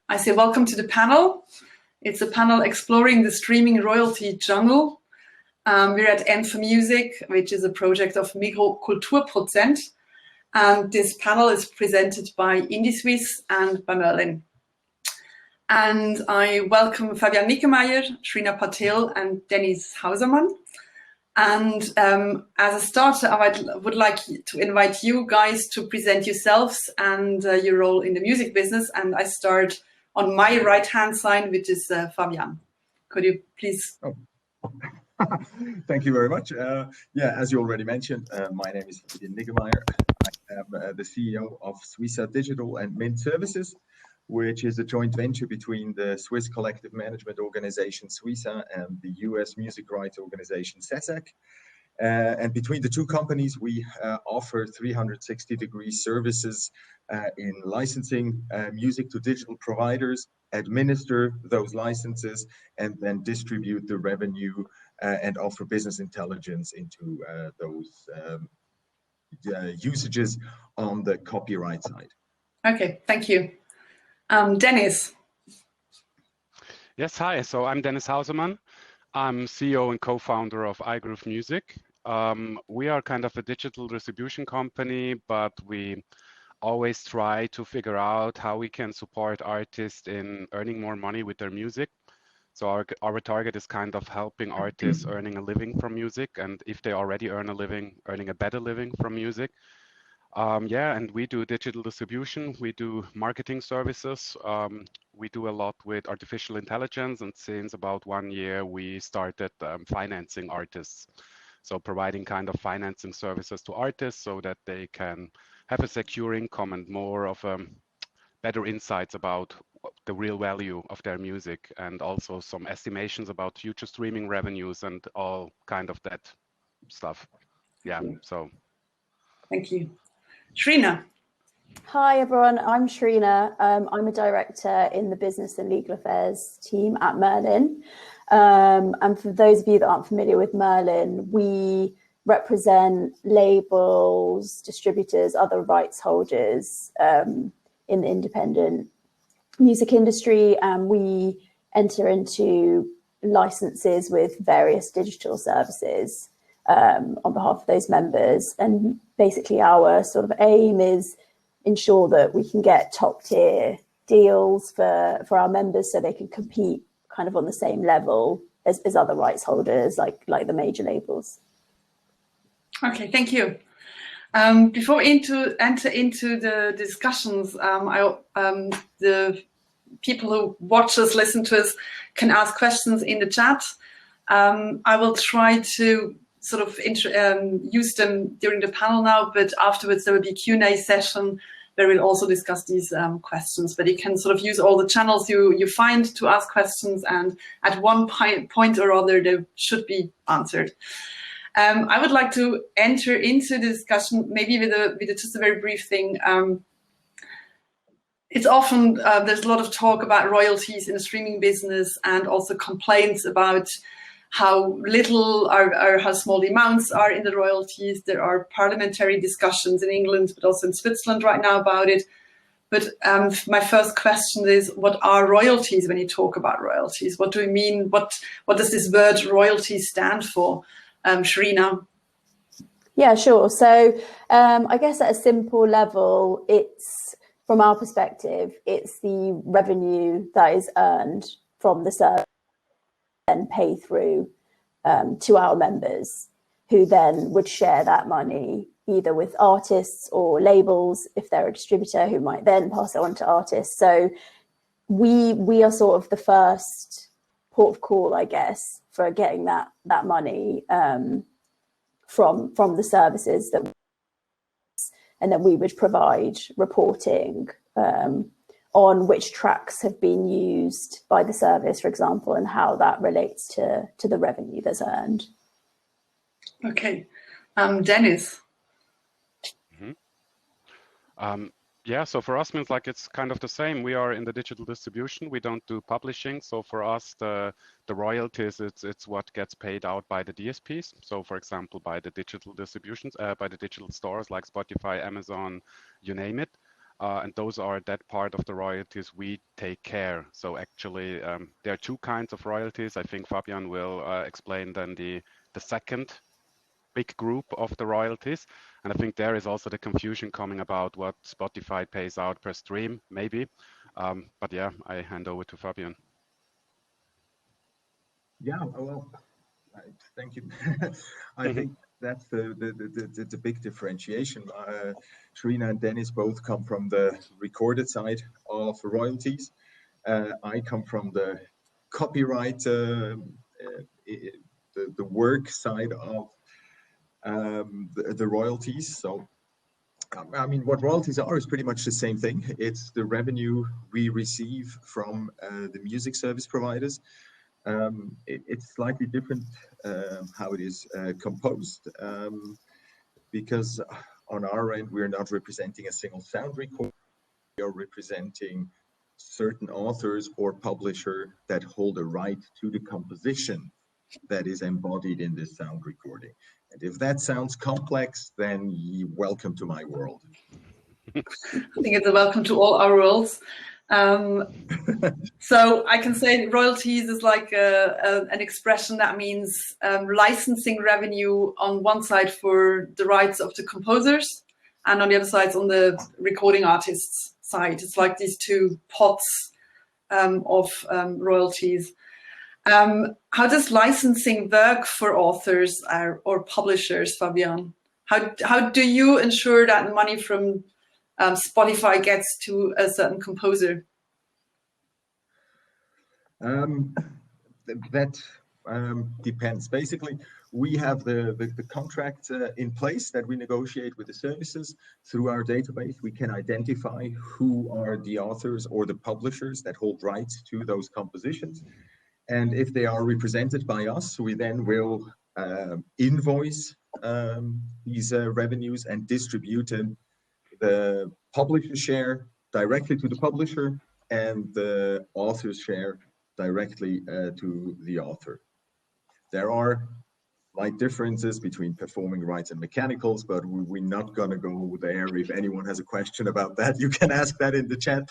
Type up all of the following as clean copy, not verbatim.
I say welcome to the panel. It's a panel exploring the streaming royalty jungle. We're at m4music, which is a project of Mikrokulturprozent. And this panel is presented by IndieSwiss and by Merlin. And I welcome Fabian Nickemeyer, Shrina Patel, and Dennis Hausermann. And as a starter, I would like to invite you guys to present yourselves and your role in the music business. And I start on my right-hand side, which is Fabian. Could you please? Oh. Thank you very much. Yeah, as you already mentioned, my name is Fabian Nickemeyer. I am the CEO of Suissa Digital and Mint Services, which is a joint venture between the Swiss collective management organization Suissa and the US music rights organization SESAC. And between the two companies, we offer 360-degree services in licensing music to digital providers, administer those licenses, and then distribute the revenue and offer business intelligence into those usages on the copyright side. Okay, thank you. Dennis. Yes, hi. So I'm Dennis Hausermann. I'm CEO and co-founder of m4music. We are kind of a digital distribution company, but we always try to figure out how we can support artists in earning more money with their music. So our target is kind of helping artists earning a living from music, and if they already earn a living, earning a better living from music. Yeah, and we do digital distribution, we do marketing services, we do a lot with artificial intelligence, and since about 1 year we started financing artists. So providing kind of financing services to artists so that they can have a secure income and more of better insights about the real value of their music, and also some estimations about future streaming revenues and all kind of that stuff. Yeah, so. Thank you. Shrina. Hi everyone, I'm Shrina. I'm a director in the business and legal affairs team at Merlin. And for those of you that aren't familiar with Merlin, we represent labels, distributors, other rights holders in the independent music industry, and we enter into licenses with various digital services on behalf of those members. And basically our sort of aim is ensure that we can get top tier deals for our members so they can compete kind of on the same level as other rights holders, like the major labels. Okay, thank you. Before we enter into the discussions, the people who watch us, listen to us, can ask questions in the chat. I will try to sort of use them during the panel now, but afterwards there will be a Q&A session where we'll also discuss these questions. But you can sort of use all the channels you find to ask questions, and at one point or other they should be answered. I would like to enter into the discussion maybe with just a very brief thing. It's often, there's a lot of talk about royalties in the streaming business, and also complaints about how little or how small the amounts are in the royalties. There are parliamentary discussions in England, but also in Switzerland right now about it. But my first question is, what are royalties when you talk about royalties? What do we mean? What does this word royalties stand for? Shrina? Yeah, sure. So I guess at a simple level, it's, from our perspective, it's the revenue that is earned from the service and pay through to our members, who then would share that money either with artists or labels if they're a distributor, who might then pass it on to artists. So we are sort of the first port of call, I guess, for getting that money from the services that, and then we would provide reporting on which tracks have been used by the service, for example, and how that relates to the revenue that's earned. Okay. Dennis. Yeah, so for us means like it's kind of the same. We are in the digital distribution. We don't do publishing. So for us, the royalties, it's what gets paid out by the DSPs. So for example, by the digital distributions, by the digital stores like Spotify, Amazon, you name it. and those are that part of the royalties we take care. So actually, there are two kinds of royalties. I think Fabian will explain then the second big group of the royalties. And I think there is also the confusion coming about what Spotify pays out per stream, maybe. But yeah, I hand over to Fabian. Yeah, well, thank you. I think that's the big differentiation. Shrina and Dennis both come from the recorded side of royalties. I come from the copyright, the work side of the royalties. So, I mean, what royalties are is pretty much the same thing. It's the revenue we receive from the music service providers. It's slightly different how it is composed, because on our end, we're not representing a single sound record. We are representing certain authors or publisher that hold a right to the composition that is embodied in this sound recording. And if that sounds complex, then welcome to my world. I think it's a welcome to all our worlds. So I can say royalties is like an expression that means licensing revenue on one side for the rights of the composers, and on the other side, on the recording artists' side. It's like these two pots of royalties. How does licensing work for authors or publishers, Fabian? How do you ensure that money from Spotify gets to a certain composer? That depends. Basically, we have the contract in place that we negotiate with the services. Through our database, we can identify who are the authors or the publishers that hold rights to those compositions. And if they are represented by us, we then will invoice these revenues and distribute the publisher share directly to the publisher and the author's share directly to the author. There are slight differences between performing rights and mechanicals, but we're not going to go there. If anyone has a question about that, you can ask that in the chat.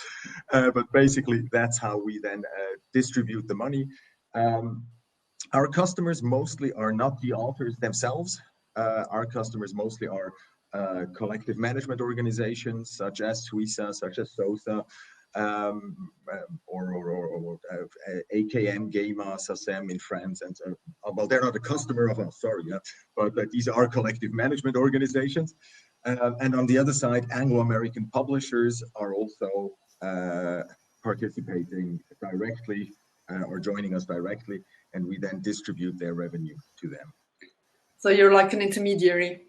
But basically, that's how we then distribute the money. Our customers mostly are not the authors themselves. Our customers mostly are collective management organizations such as Suiza, such as SOSA, or AKM, GEMA, SACEM in France, and well, they're not a customer of us, sorry, but these are collective management organizations. And on the other side, Anglo-American publishers are also participating directly or joining us directly, and we then distribute their revenue to them. So you're like an intermediary.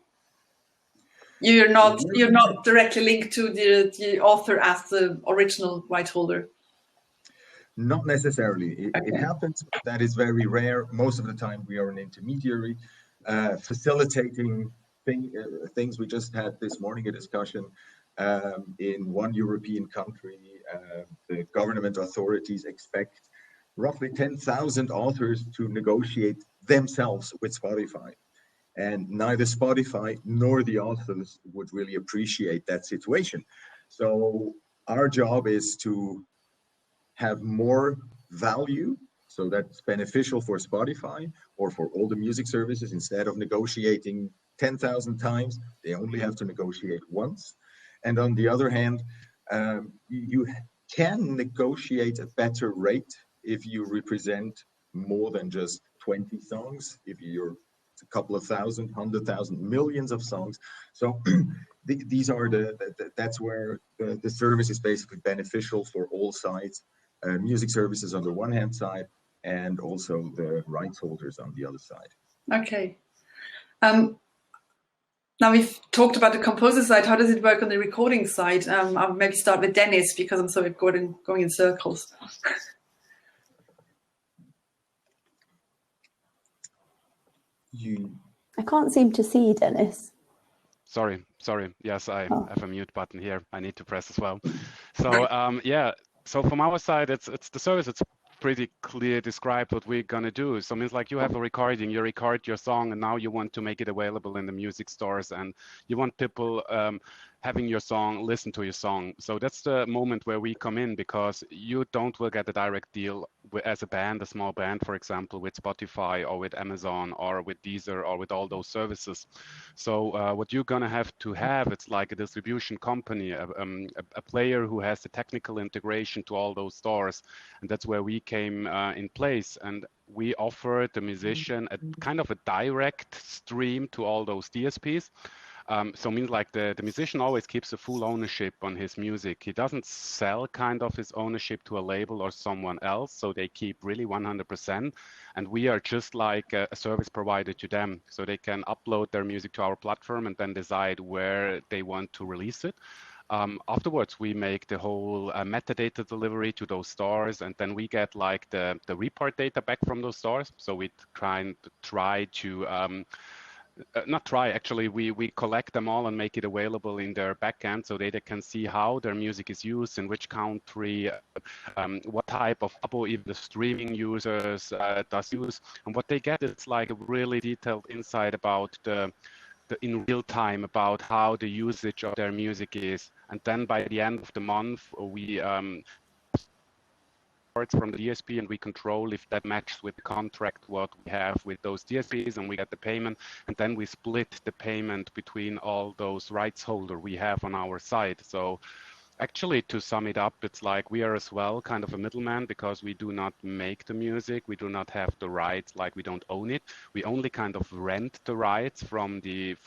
You're not directly linked to the author as the original right holder. Not necessarily. It happens, but that is very rare. Most of the time, we are an intermediary, facilitating things. We just had this morning a discussion in one European country. The government authorities expect roughly 10,000 authors to negotiate themselves with Spotify. And neither Spotify nor the authors would really appreciate that situation. So our job is to have more value, so that's beneficial for Spotify or for all the music services. Instead of negotiating 10,000 times, they only have to negotiate once. And on the other hand, you can negotiate a better rate if you represent more than just 20 songs, if you're a couple of thousand, 100,000, millions of songs. So these are that's where the service is basically beneficial for all sides, music services on the one hand side, and also the rights holders on the other side. Okay. Now we've talked about the composer side. How does it work on the recording side? I'll maybe start with Dennis because I'm sort of going in circles. I can't seem to see Dennis. Sorry. Yes, I have a mute button here. I need to press as well. So yeah, so from our side, it's the service. It's pretty clear described what we're gonna do. So it means like you have a recording, you record your song, and now you want to make it available in the music stores, and you want people having your song, listen to your song. So that's the moment where we come in, because you will get a direct deal as a band, a small band, for example, with Spotify or with Amazon or with Deezer or with all those services. So what you're gonna have to have, it's like a distribution company, a player who has the technical integration to all those stores, and that's where we came in place. And we offer the musician a kind of a direct stream to all those DSPs. So it means like the musician always keeps a full ownership on his music. He doesn't sell kind of his ownership to a label or someone else. So they keep really 100%. And we are just like a service provider to them. So they can upload their music to our platform and then decide where they want to release it. Afterwards, we make the whole metadata delivery to those stores, and then we get like the report data back from those stores. So we try to not try, actually, we collect them all and make it available in their backend so they can see how their music is used, in which country, what type of abo even the streaming users does use. And what they get is like a really detailed insight about in real time about how the usage of their music is. And then by the end of the month, we from the DSP, and we control if that matches with the contract what we have with those DSPs, and we get the payment, and then we split the payment between all those rights holder we have on our side. So actually, to sum it up, it's like we are as well kind of a middleman, because we do not make the music, we do not have the rights, like we don't own it. We only kind of rent the rights from the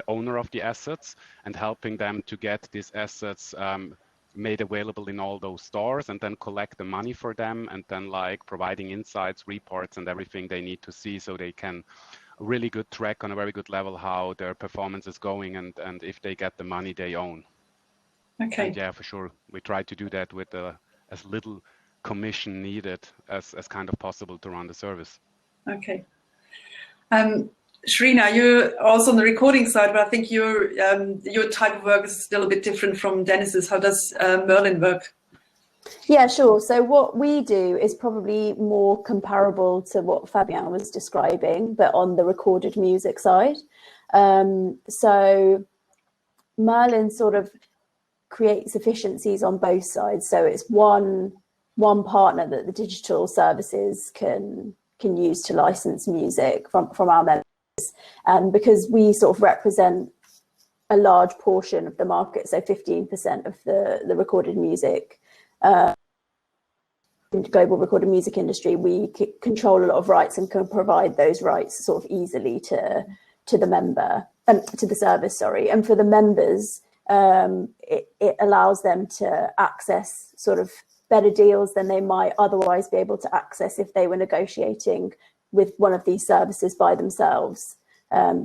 owner of the assets, and helping them to get these assets made available in all those stores, and then collect the money for them, and then like providing insights, reports, and everything they need to see, so they can really good track on a very good level how their performance is going, and if they get the money they own. Okay. And yeah, for sure, we try to do that with as little commission needed as kind of possible to run the service. Okay. Shrina, you're also on the recording side, but I think your type of work is still a bit different from Dennis's. How does Merlin work? Yeah, sure. So what we do is probably more comparable to what Fabien was describing, but on the recorded music side. So Merlin sort of creates efficiencies on both sides. So it's one partner that the digital services can use to license music from our members. And because we sort of represent a large portion of the market, so 15% of the recorded music, global recorded music industry, we control a lot of rights and can provide those rights sort of easily to the member and to the service, sorry. And for the members, it allows them to access sort of better deals than they might otherwise be able to access if they were negotiating with one of these services by themselves,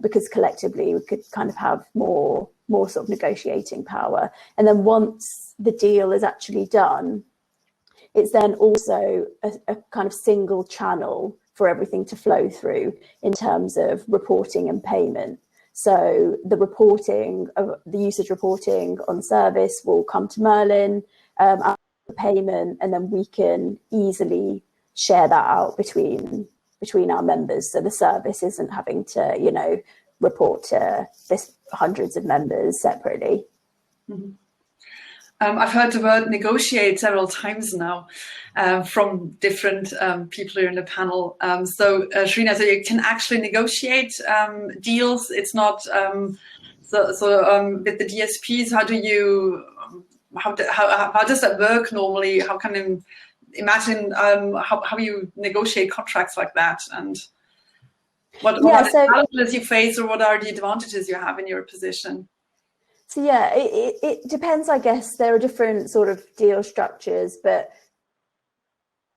because collectively we could kind of have more sort of negotiating power. And then once the deal is actually done, it's then also a kind of single channel for everything to flow through in terms of reporting and payment. So the reporting of the usage reporting on the service will come to Merlin, the payment, and then we can easily share that out between our members. So the service isn't having to, report to this hundreds of members separately. Mm-hmm. I've heard the word negotiate several times now from different people here in the panel. So Shrina, so you can actually negotiate deals. It's not with the DSPs. How does that work normally? How can you imagine how you negotiate contracts like that, and what are the challenges you face, or what are the advantages you have in your position? So yeah, it depends, I guess. There are different sort of deal structures, but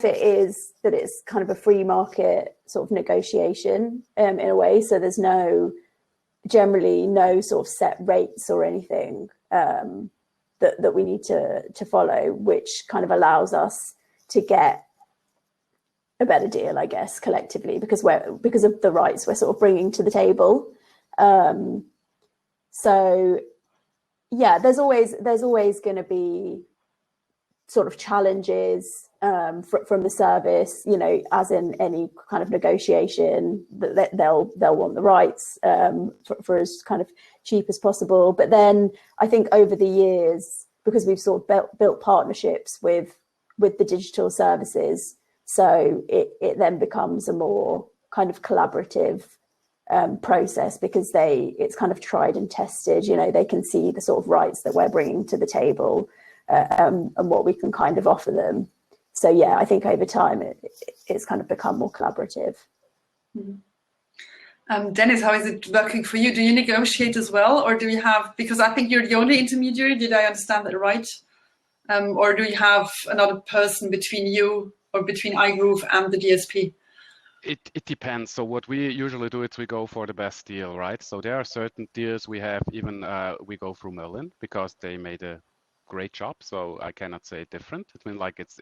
if it is that it's kind of a free market sort of negotiation in a way, so there's generally no sort of set rates or anything that we need to follow, which kind of allows us to get a better deal, I guess, collectively, because of the rights we're sort of bringing to the table. So yeah, there's always going to be sort of challenges from the service, you know, as in any kind of negotiation, that they'll want the rights for as kind of cheap as possible. But then I think over the years, because we've sort of built partnerships with the digital services, so it then becomes a more kind of collaborative process, because it's kind of tried and tested. You know, they can see the sort of rights that we're bringing to the table and what we can kind of offer them. So yeah, I think over time it's kind of become more collaborative. Dennis, how is it working for you? Do you negotiate as well, or do you have, because I think you're the only intermediary, did I understand that right? Or do you have another person between you or between iGroove and the DSP? It depends. So what we usually do is we go for the best deal, right? So there are certain deals we have, even we go through Merlin because they made a great job. So I cannot say different. I mean, like it's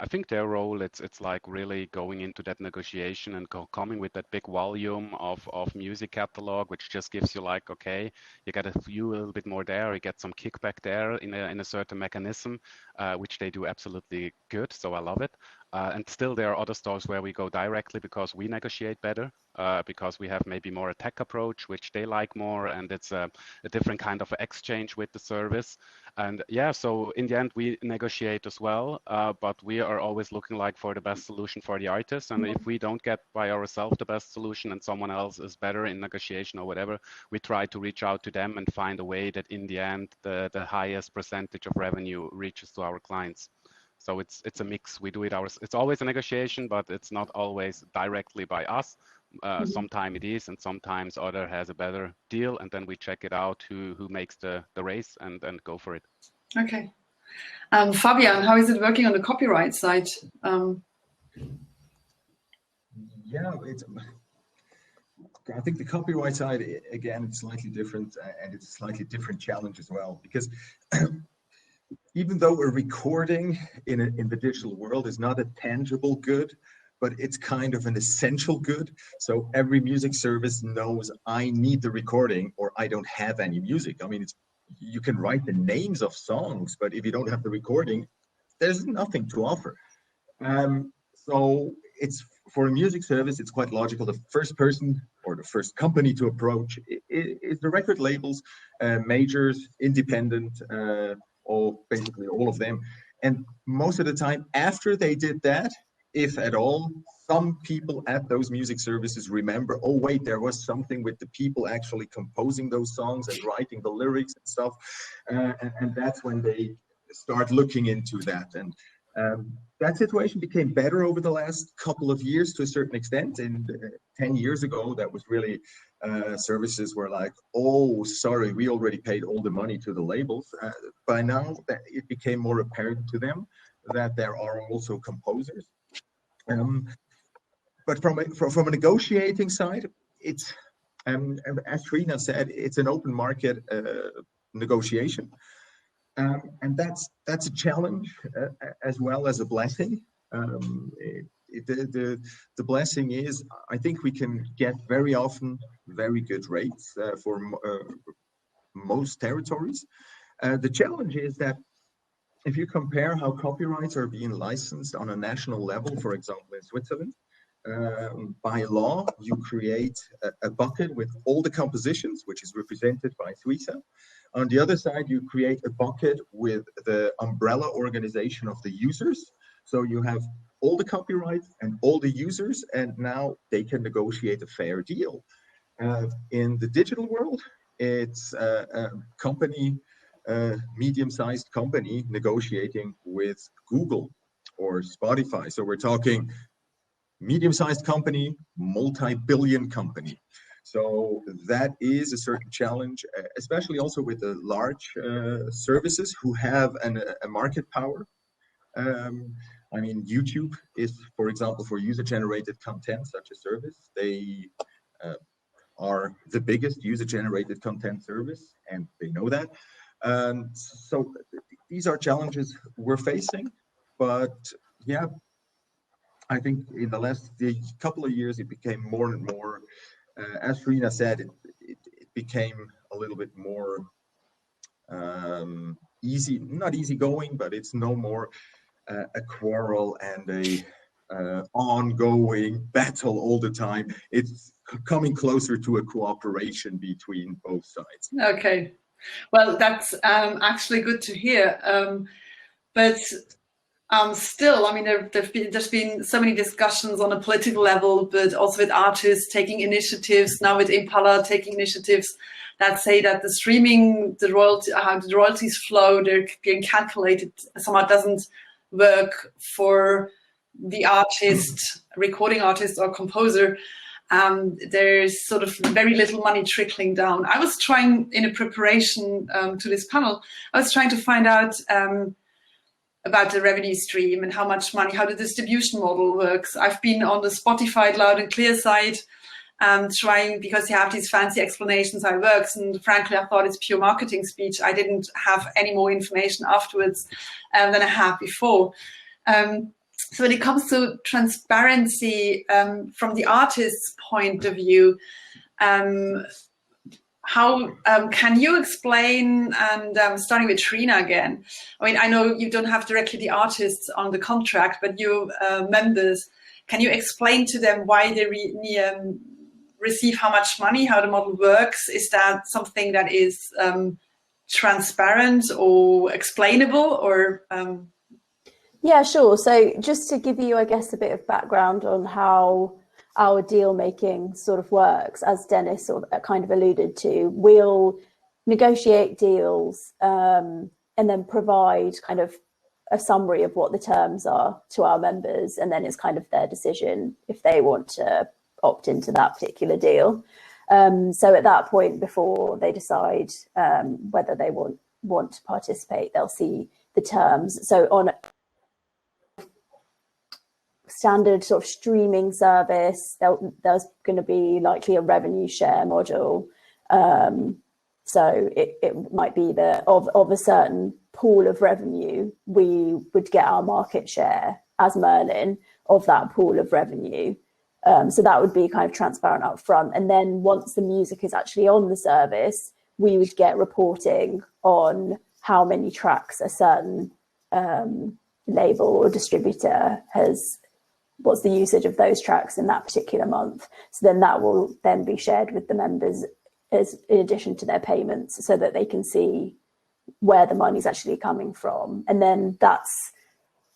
I think their role, it's like really going into that negotiation and coming with that big volume of music catalog, which just gives you like, okay, you get a few a little bit more there, you get some kickback there in a certain mechanism, which they do absolutely good. So I love it. And still there are other stores where we go directly because we negotiate better, because we have maybe more a tech approach, which they like more, and it's a different kind of exchange with the service. And yeah, so in the end we negotiate as well, but we are always looking like for the best solution for the artist. And if we don't get by ourselves the best solution and someone else is better in negotiation or whatever, we try to reach out to them and find a way that in the end the highest percentage of revenue reaches to our clients. So it's a mix. We do it it's always a negotiation, but it's not always directly by us. Sometimes it is, and sometimes other has a better deal, and then we check it out who makes the race and then go for it. Okay. Fabian, how is it working on the copyright side? Yeah, I think the copyright side, again, it's slightly different, and it's a slightly different challenge as well, because even though a recording in the digital world is not a tangible good, but it's kind of an essential good. So every music service knows I need the recording or I don't have any music. I mean, you can write the names of songs, but if you don't have the recording, there's nothing to offer. So it's, for a music service, it's quite logical. The first person or the first company to approach is the record labels, majors, independent, basically all of them. And most of the time after they did that, if at all, some people at those music services remember, oh wait, there was something with the people actually composing those songs and writing the lyrics and stuff. And that's when they start looking into that. And that situation became better over the last couple of years to a certain extent. And 10 years ago, that was really, services were like, oh, sorry, we already paid all the money to the labels. By now, it became more apparent to them that there are also composers. But from a negotiating side, it's, as Trina said, it's an open market negotiation. And that's a challenge as well as a blessing. The blessing is, I think we can get very often very good rates for most territories. The challenge is that if you compare how copyrights are being licensed on a national level, for example, in Switzerland, by law, you create a bucket with all the compositions, which is represented by Suiza. On the other side, you create a bucket with the umbrella organization of the users. So you have all the copyrights and all the users, and now they can negotiate a fair deal. In the digital world, it's a company, medium-sized company negotiating with Google or Spotify. So we're talking medium-sized company, multi-billion company. So that is a certain challenge, especially also with the large services who have a market power. I mean, YouTube is, for example, for user-generated content, such a service. They are the biggest user-generated content service, and they know that. So these are challenges we're facing, but yeah, I think in the last couple of years, it became more and more, as Rina said, it became a little bit more not easygoing, but it's no more a quarrel and a ongoing battle all the time. It's coming closer to a cooperation between both sides. Okay, well, that's actually good to hear. But still, I mean, there's been so many discussions on a political level, but also with artists taking initiatives, now with Impala taking initiatives that say that the streaming, the royalties flow, they're being calculated, somehow doesn't work for the artist, recording artist or composer. There's sort of very little money trickling down. I was trying, in a preparation to this panel, I was trying to find out about the revenue stream and how much money, how the distribution model works. I've been on the Spotify Loud and Clear side, trying, because you have these fancy explanations how it works, and frankly I thought it's pure marketing speech. I didn't have any more information afterwards than I had before. So when it comes to transparency from the artist's point of view, how can you explain, and starting with Trina again, I mean, I know you don't have directly the artists on the contract, but your members, can you explain to them why they receive how much money, how the model works? Is that something that is transparent or explainable, or? Yeah, sure. So just to give you, I guess, a bit of background on how our deal making sort of works, as Dennis sort of kind of alluded to, we'll negotiate deals and then provide kind of a summary of what the terms are to our members, and then it's kind of their decision if they want to opt into that particular deal. So at that point, before they decide whether they want to participate, they'll see the terms. So on standard sort of streaming service, there's going to be likely a revenue share model. So it might be that of a certain pool of revenue, we would get our market share as Merlin of that pool of revenue. So that would be kind of transparent up front. And then once the music is actually on the service, we would get reporting on how many tracks a certain label or distributor has, what's the usage of those tracks in that particular month. So then that will then be shared with the members as in addition to their payments, so that they can see where the money's actually coming from. And then that's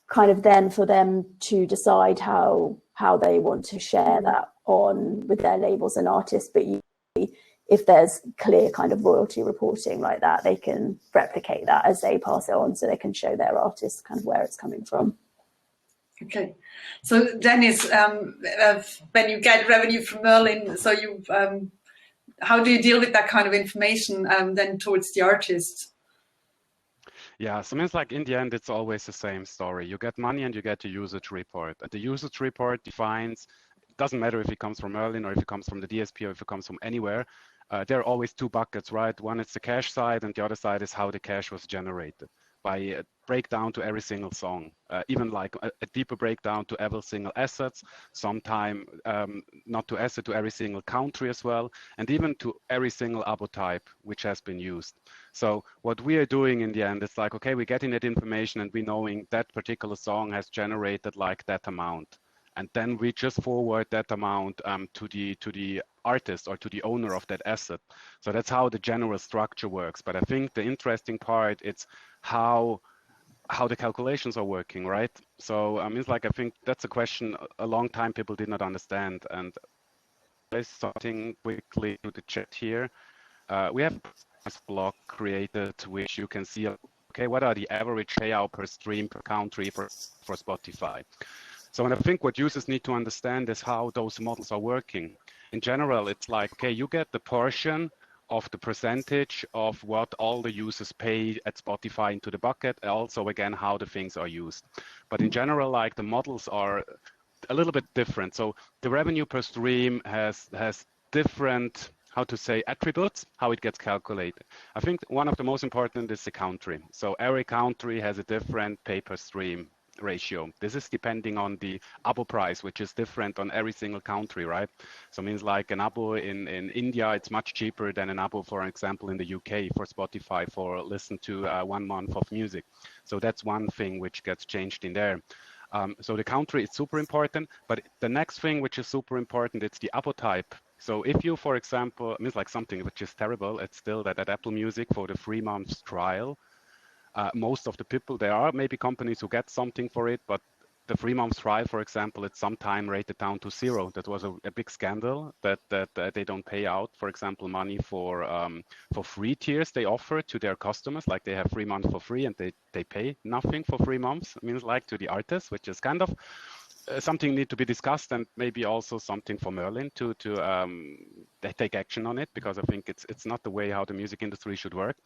kind of then for them to decide how they want to share that on with their labels and artists. But if there's clear kind of royalty reporting like that, they can replicate that as they pass it on, so they can show their artists kind of where it's coming from. Okay, so Dennis, when you get revenue from Merlin, so you, how do you deal with that kind of information then towards the artist? Yeah, so it's like in the end, it's always the same story. You get money and you get a usage report. And the usage report defines, it doesn't matter if it comes from Merlin or if it comes from the DSP or if it comes from anywhere. There are always two buckets, right? One is the cash side and the other side is how the cash was generated, by a breakdown to every single song, even like a deeper breakdown to every single assets, sometime not to asset, to every single country as well, and even to every single abo type which has been used. So what we are doing in the end is like, okay, we're getting that information and we knowing that particular song has generated like that amount. And then we just forward that amount to the artist or to the owner of that asset. So that's how the general structure works. But I think the interesting part is how the calculations are working, right? So it's like, I think that's a question a long time people did not understand. And starting quickly to the chat here, we have a block created which you can see, okay, what are the average payout per stream per country for Spotify? So and I think what users need to understand is how those models are working. In general, it's like, okay, you get the portion of the percentage of what all the users pay at Spotify into the bucket, also again, how the things are used. But in general, like the models are a little bit different. So the revenue per stream has different, how to say, attributes, how it gets calculated. I think one of the most important is the country. So every country has a different pay per stream ratio. This is depending on the abo price, which is different on every single country, right? So it means like an abo in India, it's much cheaper than an abo, for example, in the UK for Spotify for listen to 1 month of music. So that's one thing which gets changed in there. So the country is super important, but the next thing which is super important, it's the abo type. So if you, for example, it means like something which is terrible, it's still that at Apple Music for the 3 months trial, most of the people, there are maybe companies who get something for it, but the 3 months trial, for example, it's sometime rated down to 0. That was a big scandal that they don't pay out, for example, money for free tiers they offer to their customers, like they have 3 months for free and they pay nothing for 3 months. It means like to the artists, which is kind of something need to be discussed, and maybe also something for Merlin to take action on it, because I think it's not the way how the music industry should work.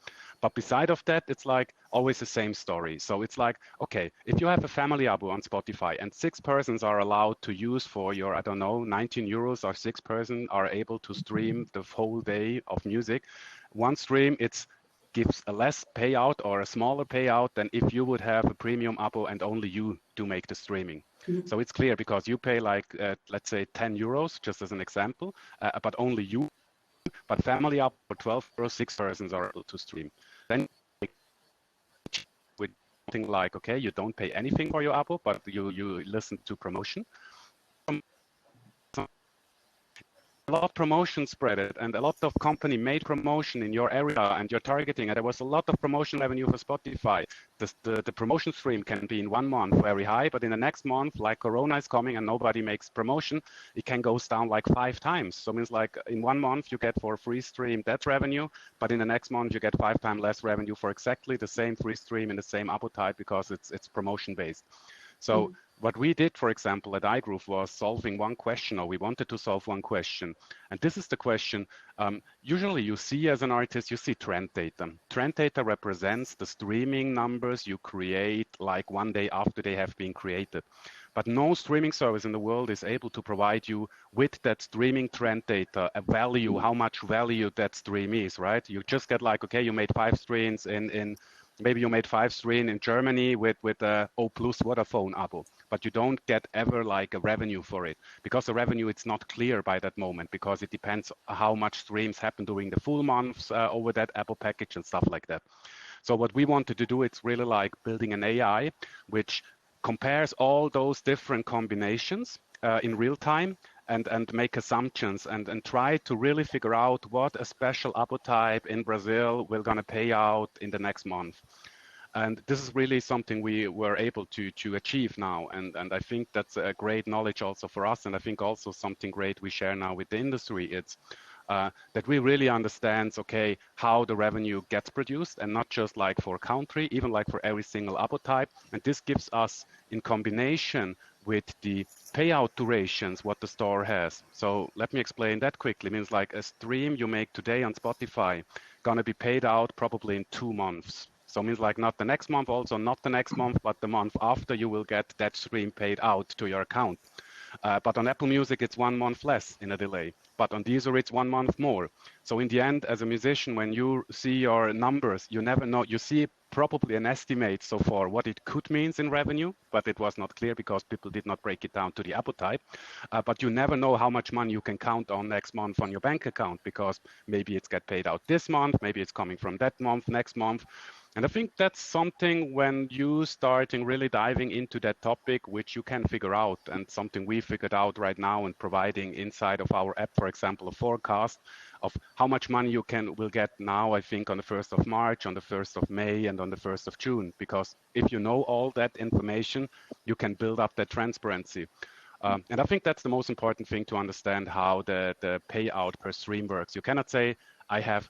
But beside of that, it's like always the same story. So it's like, okay, if you have a family abo on Spotify and 6 persons are allowed to use for your, I don't know, 19 euros, or 6 persons are able to stream the whole day of music, one stream, it's gives a less payout or a smaller payout than if you would have a premium abo and only you do make the streaming. So it's clear, because you pay like, let's say 10 euros, just as an example, but only you, but family abo for 12 euros, 6 persons are able to stream. Then with something like, okay, you don't pay anything for your abo, but you listen to promotion. A lot of promotion spread it, and a lot of company made promotion in your area and your targeting, and there was a lot of promotion revenue for Spotify. The promotion stream can be in 1 month very high, but in the next month, like Corona is coming and nobody makes promotion, it can go down like 5 times. So it means like in 1 month you get for a free stream that revenue, but in the next month you get 5 times less revenue for exactly the same free stream in the same abo type, because it's promotion based. So what we did, for example, at iGroove was solving one question, or we wanted to solve one question. And this is the question. Usually you see as an artist, you see trend data. Trend data represents the streaming numbers you create like 1 day after they have been created. But no streaming service in the world is able to provide you with that streaming trend data, a value, how much value that stream is, right? You just get like, okay, you made 5 streams maybe you made 5 streams in Germany with a O+ Vodafone abo, but you don't get ever like a revenue for it, because the revenue, it's not clear by that moment, because it depends how much streams happen during the full months over that Apple package and stuff like that. So what we wanted to do, it's really like building an AI which compares all those different combinations in real time, and make assumptions and try to really figure out what a special abo type in Brazil will gonna pay out in the next month. And this is really something we were able to achieve now. And I think that's a great knowledge also for us. And I think also something great we share now with the industry. It's that we really understand, okay, how the revenue gets produced, and not just like for a country, even like for every single abo type. And this gives us, in combination with the payout durations, what the store has. So let me explain that quickly. It means like a stream you make today on Spotify gonna be paid out probably in 2 months. So it means like not the next month, also not the next month, but the month after you will get that stream paid out to your account. But on Apple Music, it's 1 month less in a delay. But on Deezer, it's 1 month more. So in the end, as a musician, when you see your numbers, you never know. You see probably an estimate so far what it could mean in revenue, but it was not clear because people did not break it down to the abo type. But you never know how much money you can count on next month on your bank account, because maybe it's get paid out this month, maybe it's coming from that month, next month. And I think that's something when you starting really diving into that topic, which you can figure out, and something we figured out right now and providing inside of our app, for example, a forecast of how much money you will get now, I think on the 1st of March, on the 1st of May, and on the 1st of June. Because if you know all that information, you can build up that transparency. And I think that's the most important thing to understand how the payout per stream works. You cannot say, I have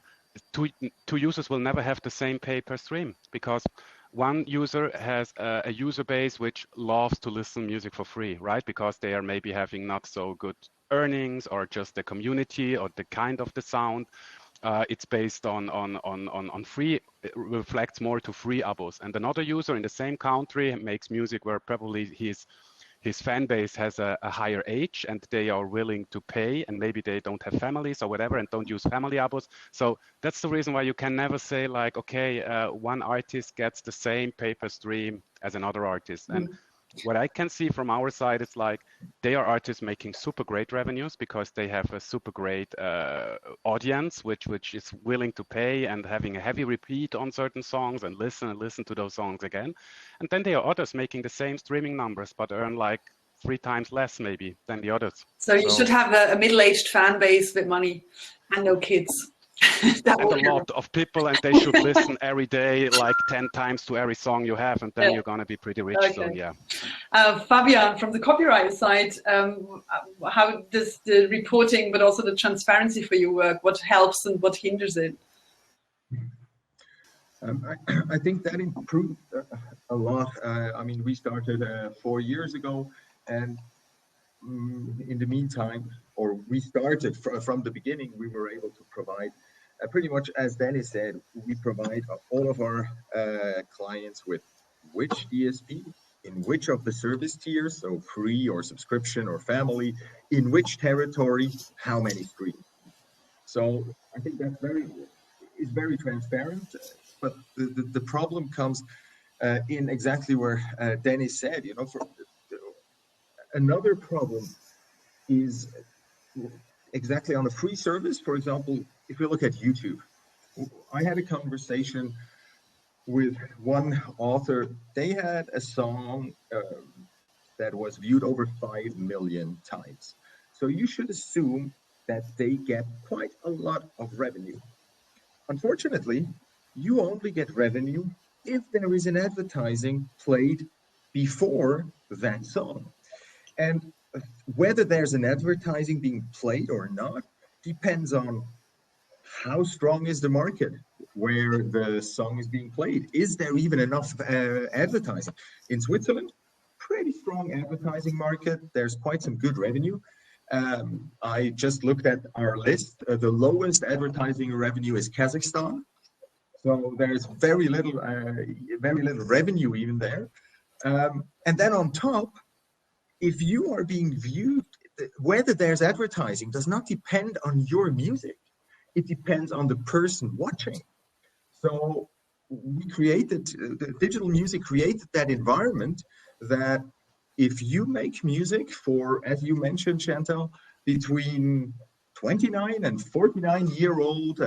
two users will never have the same pay per stream, because one user has a user base which loves to listen music for free, right? Because they are maybe having not so good earnings, or just the community, or the kind of the sound. It's based on free, it reflects more to free abos. And another user in the same country makes music where probably his fan base has a higher age, and they are willing to pay, and maybe they don't have families or whatever and don't use family abos. So that's the reason why you can never say like, okay, one artist gets the same pay per stream as another artist. And what I can see from our side is like they are artists making super great revenues because they have a super great audience which is willing to pay and having a heavy repeat on certain songs and listen to those songs again. And then there are others making the same streaming numbers but earn like 3 times less maybe than the others. So you should have a middle-aged fan base with money and no kids. And a lot of people, and they should listen every day, like 10 times to every song you have, and then you're gonna be pretty rich. Okay. So yeah. Fabian, from the copyright side, how does the reporting, but also the transparency for your work, what helps and what hinders it? I think that improved a lot. I mean, we started 4 years ago, and in the meantime, or we started from the beginning, we were able to provide pretty much, as Dennis said, we provide all of our clients with which DSP, in which of the service tiers, so free or subscription or family, in which territory, how many streams. So I think that's very transparent, but the problem comes in exactly where Dennis said, you know, another problem is exactly on a free service. For example, if we look at YouTube, I had a conversation with one author. They had a song that was viewed over 5 million times. So you should assume that they get quite a lot of revenue. Unfortunately, you only get revenue if there is an advertising played before that song. And whether there's an advertising being played or not depends on how strong is the market where the song is being played. Is there even enough advertising? In Switzerland, pretty strong advertising market. There's quite some good revenue. I just looked at our list. The lowest advertising revenue is Kazakhstan. So there's very little revenue even there. And then on top, if you are being viewed, whether there's advertising does not depend on your music. It depends on the person watching. So we created, the digital music created that environment that if you make music for, as you mentioned, Chantal, between 29 and 49-year-old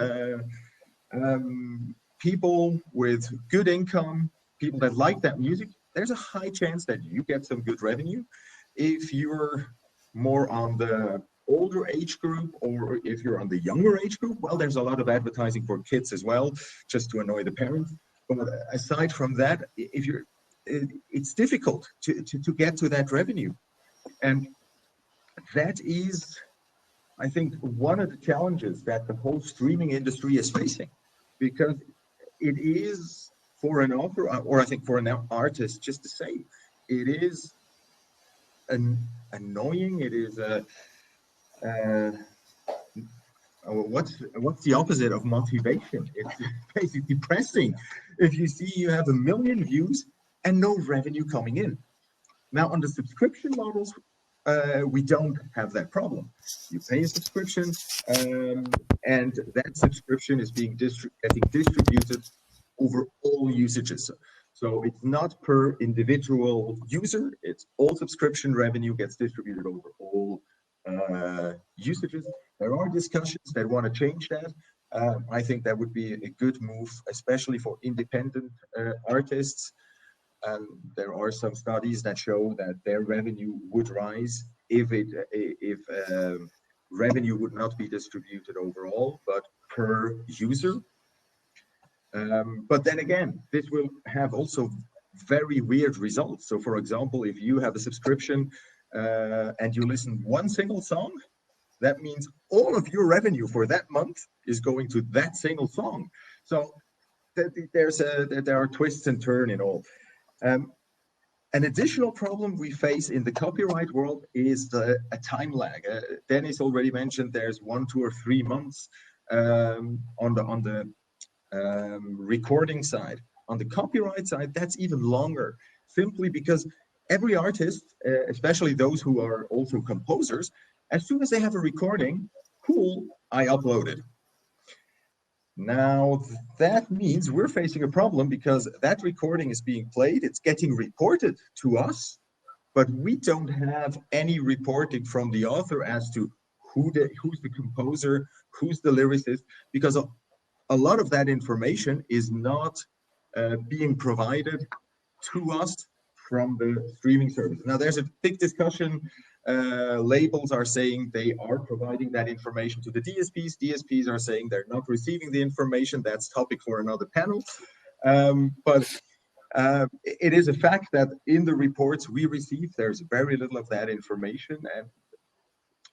people with good income, people that like that music, there's a high chance that you get some good revenue. If you're more on the older age group, or if you're on the younger age group, well, there's a lot of advertising for kids as well, just to annoy the parents. But aside from that, if you're, it's difficult to get to that revenue. And that is, I think, one of the challenges that the whole streaming industry is facing, because it is for an author, or I think for an artist, just to say, it is annoying. It is what's the opposite of motivation? It's basically depressing if you see you have 1 million views and no revenue coming in. Now on the subscription models, we don't have that problem. You pay a subscription, and that subscription is being getting distributed over all usages. So it's not per individual user, it's all subscription revenue gets distributed over all usages. There are discussions that want to change that. I think that would be a good move, especially for independent artists. There are some studies that show that their revenue would rise if revenue would not be distributed overall, but per user. But then again, this will have also very weird results. So for example, if you have a subscription and you listen one single song, that means all of your revenue for that month is going to that single song. So there are twists and turns in all. An additional problem we face in the copyright world is a time lag. Dennis already mentioned there's 1, 2, or 3 months on the recording side. On the copyright side, that's even longer, simply because every artist, especially those who are also composers, as soon as they have a recording, cool, I upload it. Now, that means we're facing a problem because that recording is being played, it's getting reported to us, but we don't have any reporting from the author as to who's the composer, who's the lyricist, because a lot of that information is not being provided to us from the streaming service. Now, there's a big discussion. Labels are saying they are providing that information to the DSPs. DSPs are saying they're not receiving the information. That's topic for another panel. But it is a fact that in the reports we receive, there's very little of that information. And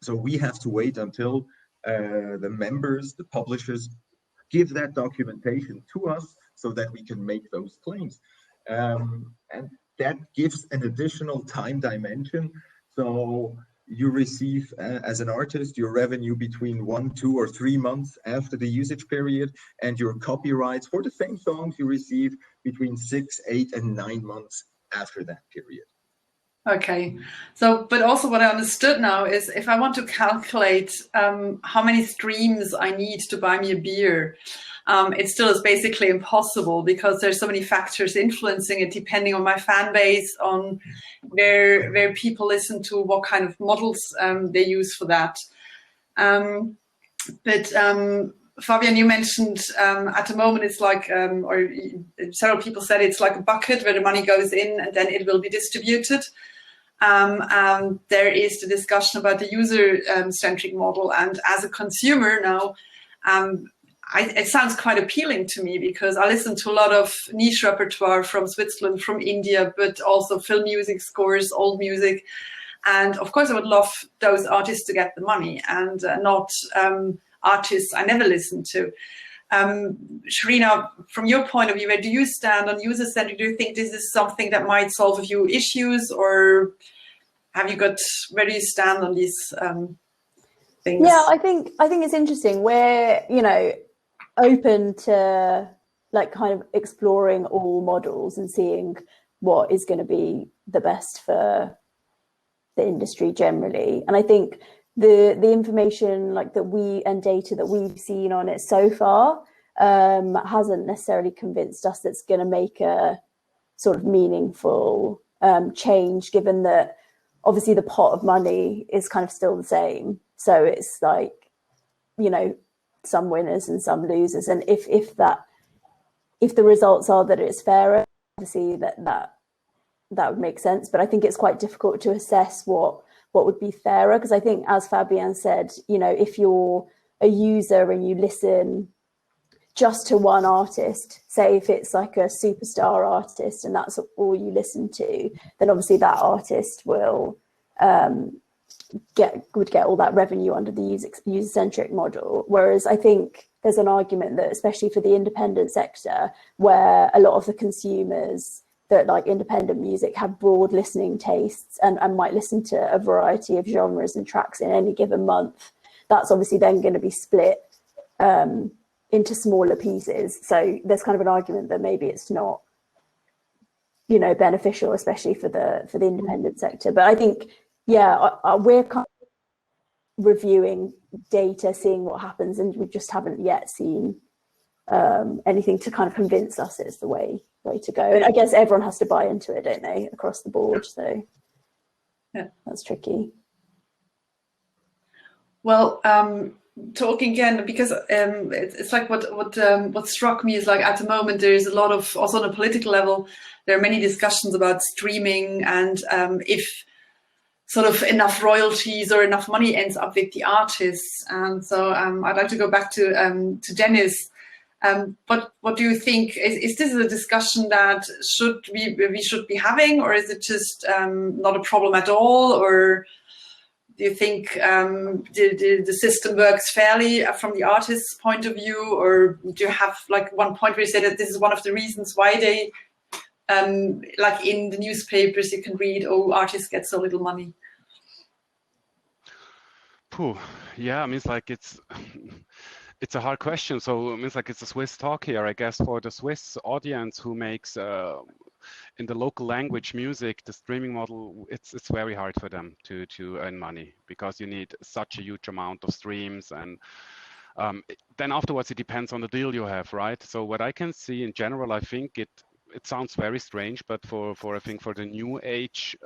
so we have to wait until the members, the publishers, give that documentation to us so that we can make those claims. And that gives an additional time dimension. So you receive, as an artist, your revenue between 1, 2, or 3 months after the usage period, and your copyrights for the same songs you receive between 6, 8, and 9 months after that period. Okay, so, but also what I understood now is if I want to calculate how many streams I need to buy me a beer, it still is basically impossible because there's so many factors influencing it, depending on my fan base, on where people listen to, what kind of models they use for that. But Fabian, you mentioned at the moment it's like, or several people said it's like a bucket where the money goes in and then it will be distributed. And there is the discussion about the user-centric model. And as a consumer now, it sounds quite appealing to me because I listen to a lot of niche repertoire from Switzerland, from India, but also film music scores, old music. And of course, I would love those artists to get the money and not artists I never listened to. Sharina, from your point of view, where do you stand on user-centric? Do you think this is something that might solve a few issues, or have you got, where do you stand on these things? Yeah, I think it's interesting. We're, open to like kind of exploring all models and seeing what is going to be the best for the industry generally. And I think the information like that and data that we've seen on it so far hasn't necessarily convinced us that's going to make a sort of meaningful change, given that obviously the pot of money is kind of still the same. So it's like, some winners and some losers. And if the results are that it's fairer, obviously that would make sense. But I think it's quite difficult to assess what would be fairer, because I think, as Fabian said, if you're a user and you listen just to one artist, say if it's like a superstar artist and that's all you listen to, then obviously that artist will would get all that revenue under the user-centric model. Whereas I think there's an argument that, especially for the independent sector, where a lot of the consumers that like independent music have broad listening tastes and might listen to a variety of genres and tracks in any given month, that's obviously then going to be split into smaller pieces. So there's kind of an argument that maybe it's not, beneficial, especially for the independent sector. But I think, we're kind of reviewing data, seeing what happens, and we just haven't yet seen anything to kind of convince us it's the way to go. And I guess everyone has to buy into it, don't they, across the board? So yeah, that's tricky. Well, talking again, because it's like what struck me is like at the moment there is a lot of, also on a political level, there are many discussions about streaming and if sort of enough royalties or enough money ends up with the artists. And so I'd like to go back to Dennis. But what do you think? Is this a discussion that we should be having, or is it just not a problem at all? Or do you think the system works fairly from the artist's point of view? Or do you have like one point where you say that this is one of the reasons why they, like in the newspapers, you can read, oh, artists get so little money? Yeah, I mean, it's a hard question. So it means like it's a Swiss talk here, I guess, for the Swiss audience who makes in the local language music, the streaming model, it's very hard for them to earn money because you need such a huge amount of streams, and then afterwards it depends on the deal you have, right? So what I can see in general, I think it it sounds very strange, but for I think for the new age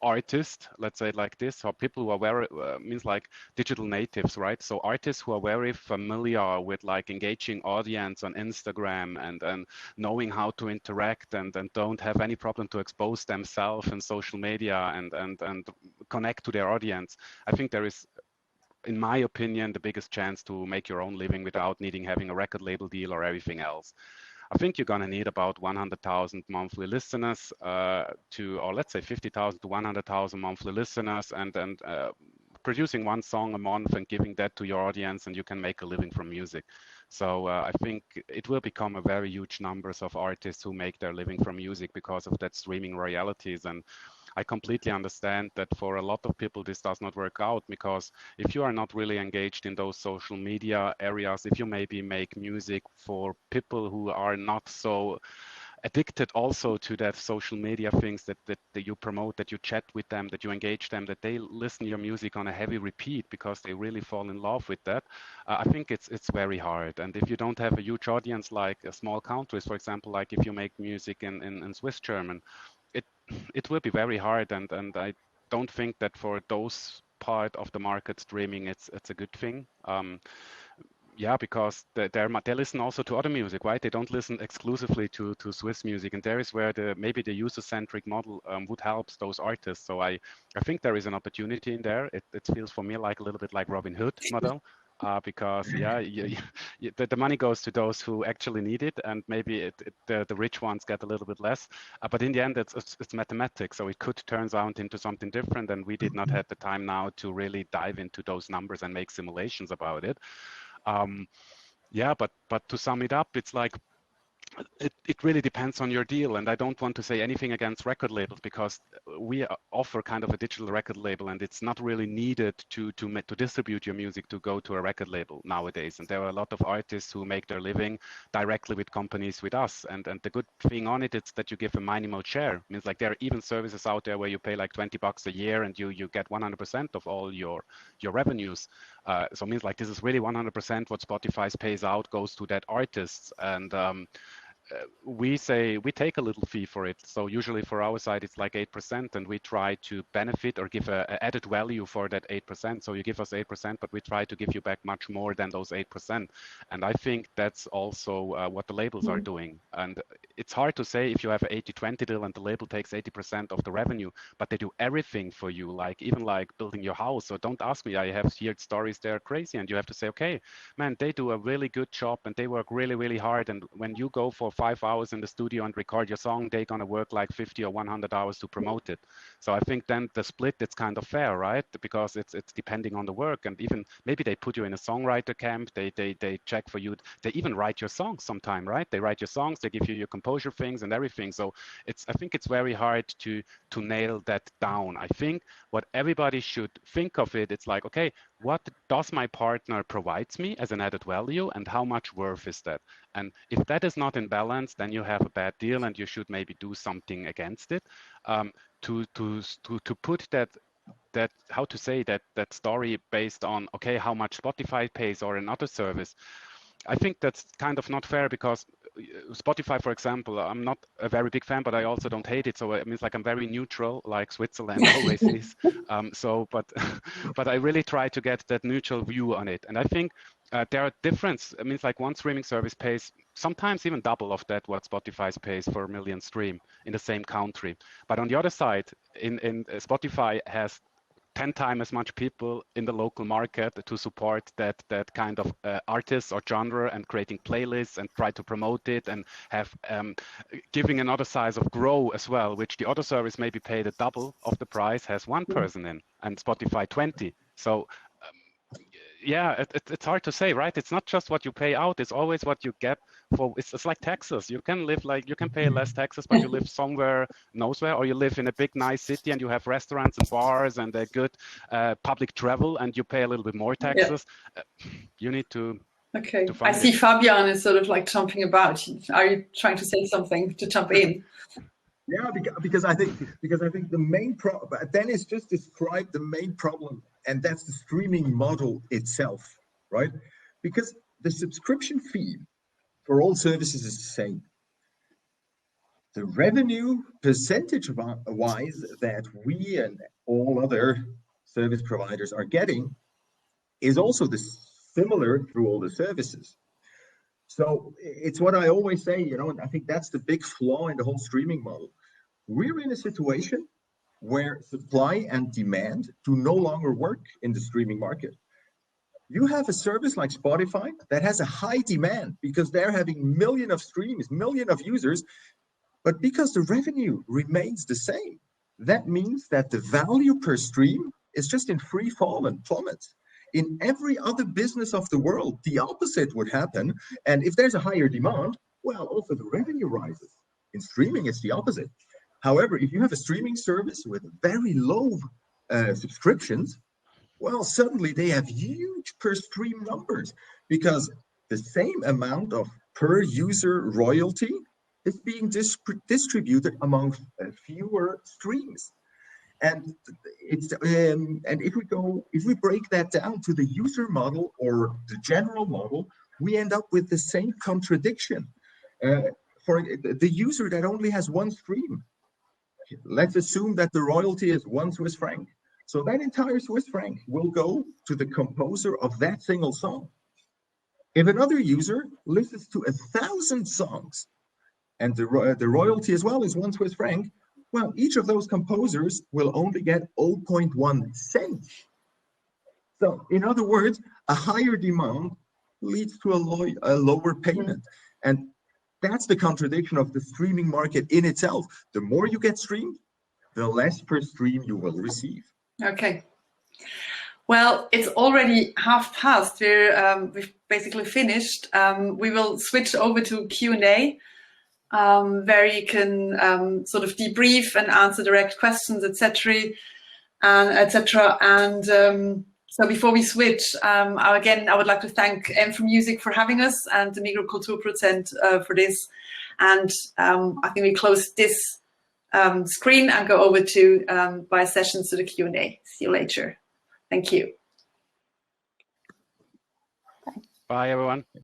artist, let's say it like this, or people who are very means like digital natives, right? So artists who are very familiar with like engaging audience on Instagram and knowing how to interact and don't have any problem to expose themselves in social media and connect to their audience. I think there is, in my opinion, the biggest chance to make your own living without needing having a record label deal or everything else. I think you're going to need about 100,000 monthly listeners or let's say 50,000 to 100,000 monthly listeners, and producing one song a month and giving that to your audience, and you can make a living from music. So I think it will become a very huge numbers of artists who make their living from music because of that streaming royalties. And I completely understand that for a lot of people this does not work out, because if you are not really engaged in those social media areas, if you maybe make music for people who are not so addicted also to that social media things that you promote, that you chat with them, that you engage them, that they listen to your music on a heavy repeat because they really fall in love with that, I think it's very hard. And if you don't have a huge audience like small countries, for example, like if you make music in Swiss German, it will be very hard, and I don't think that for those part of the market streaming it's a good thing. Yeah, because they listen also to other music, right? They don't listen exclusively to Swiss music, and there is where maybe the user-centric model would help those artists. So I think there is an opportunity in there. It feels for me like a little bit like Robin Hood model. Because yeah, the money goes to those who actually need it, and maybe the rich ones get a little bit less. But in the end, it's mathematics, so it could turn out into something different. And we did not have the time now to really dive into those numbers and make simulations about it. Yeah, but to sum it up, it's like it really depends on your deal. And I don't want to say anything against record labels, because we offer kind of a digital record label, and it's not really needed to distribute your music to go to a record label nowadays. And there are a lot of artists who make their living directly with companies with us. And the good thing on it is that you give a minimal share. It means like there are even services out there where you pay like $20 a year and you get 100% of all your revenues. So it means like this is really 100% what Spotify pays out goes to that artists. And we take a little fee for it. So usually for our side, it's like 8%, and we try to benefit or give a added value for that 8%. So you give us 8%, but we try to give you back much more than those 8%. And I think that's also what the labels are doing. And it's hard to say if you have an 80-20 deal and the label takes 80% of the revenue, but they do everything for you, like even like building your house. So don't ask me, I have heard stories, they're crazy. And you have to say, okay, man, they do a really good job and they work really, really hard. And when you go for 5 hours in the studio and record your song, they're going to work like 50 or 100 hours to promote it. So I think then the split, it's kind of fair, right? Because it's depending on the work. And even maybe they put you in a songwriter camp, they check for you, they even write your songs sometime, right? They write your songs, they give you your composure things and everything. So I think it's very hard to nail that down. I think what everybody should think of it's like, okay, what does my partner provides me as an added value, and how much worth is that? And if that is not in balance, then you have a bad deal, and you should maybe do something against it. To put that how to say that story based on, okay, how much Spotify pays or another service, I think that's kind of not fair, because Spotify, for example, I'm not a very big fan, but I also don't hate it. So it means like I'm very neutral, like Switzerland always is. But I really try to get that neutral view on it. And I think there are difference. It means like one streaming service pays sometimes even double of that what Spotify pays for a million stream in the same country. But on the other side, in Spotify has 10 times as much people in the local market to support that kind of artists or genre, and creating playlists and try to promote it, and have giving another size of grow as well, which the other service maybe paid a double of the price, has one person in, and Spotify 20. So yeah, it's hard to say, right? It's not just what you pay out, it's always what you get for. It's like taxes. You can live like, you can pay less taxes, but you live somewhere nowhere, or you live in a big nice city and you have restaurants and bars and a good public travel, and you pay a little bit more taxes. You need to. Okay, I see Fabian is sort of like jumping about. Are you trying to say something to jump in? Yeah, because I think the main problem, Dennis just described the main problem, and that's the streaming model itself, right? Because the subscription fee for all services is the same. the revenue percentage-wise that we and all other service providers are getting is also similar through all the services. So it's what I always say, you know, and I think that's the big flaw in the whole streaming model. We're in a situation where supply and demand do no longer work in the streaming market. You have a service like Spotify that has a high demand because they're having millions of streams, millions of users, but because the revenue remains the same, that means that the value per stream is just in free fall and plummets. In every other business of the world, the opposite would happen. And if there's a higher demand, well, also the revenue rises. In streaming, it's the opposite. However, if you have a streaming service with very low subscriptions, well, suddenly they have huge per stream numbers because the same amount of per user royalty is being distributed among fewer streams. And it's and if we break that down to the user model or the general model, we end up with the same contradiction. For the user that only has one stream, let's assume that the royalty is 1 Swiss franc. So that entire Swiss franc will go to the composer of that single song. If another user listens to 1,000 songs and the royalty as well is 1 Swiss franc, well, each of those composers will only get 0.1 cent. So in other words, a higher demand leads to a lower payment. And that's the contradiction of the streaming market in itself. The more you get streamed, the less per stream you will receive. Okay. Well, it's already past. We've basically finished. We will switch over to Q&A, where you can sort of debrief and answer direct questions, etc. And so before we switch, again, I would like to thank m4music for having us and the Migros Kulturprozent for this. And I think we close this screen and go over to by sessions to the Q&A. See you later. Thank you. Bye, everyone.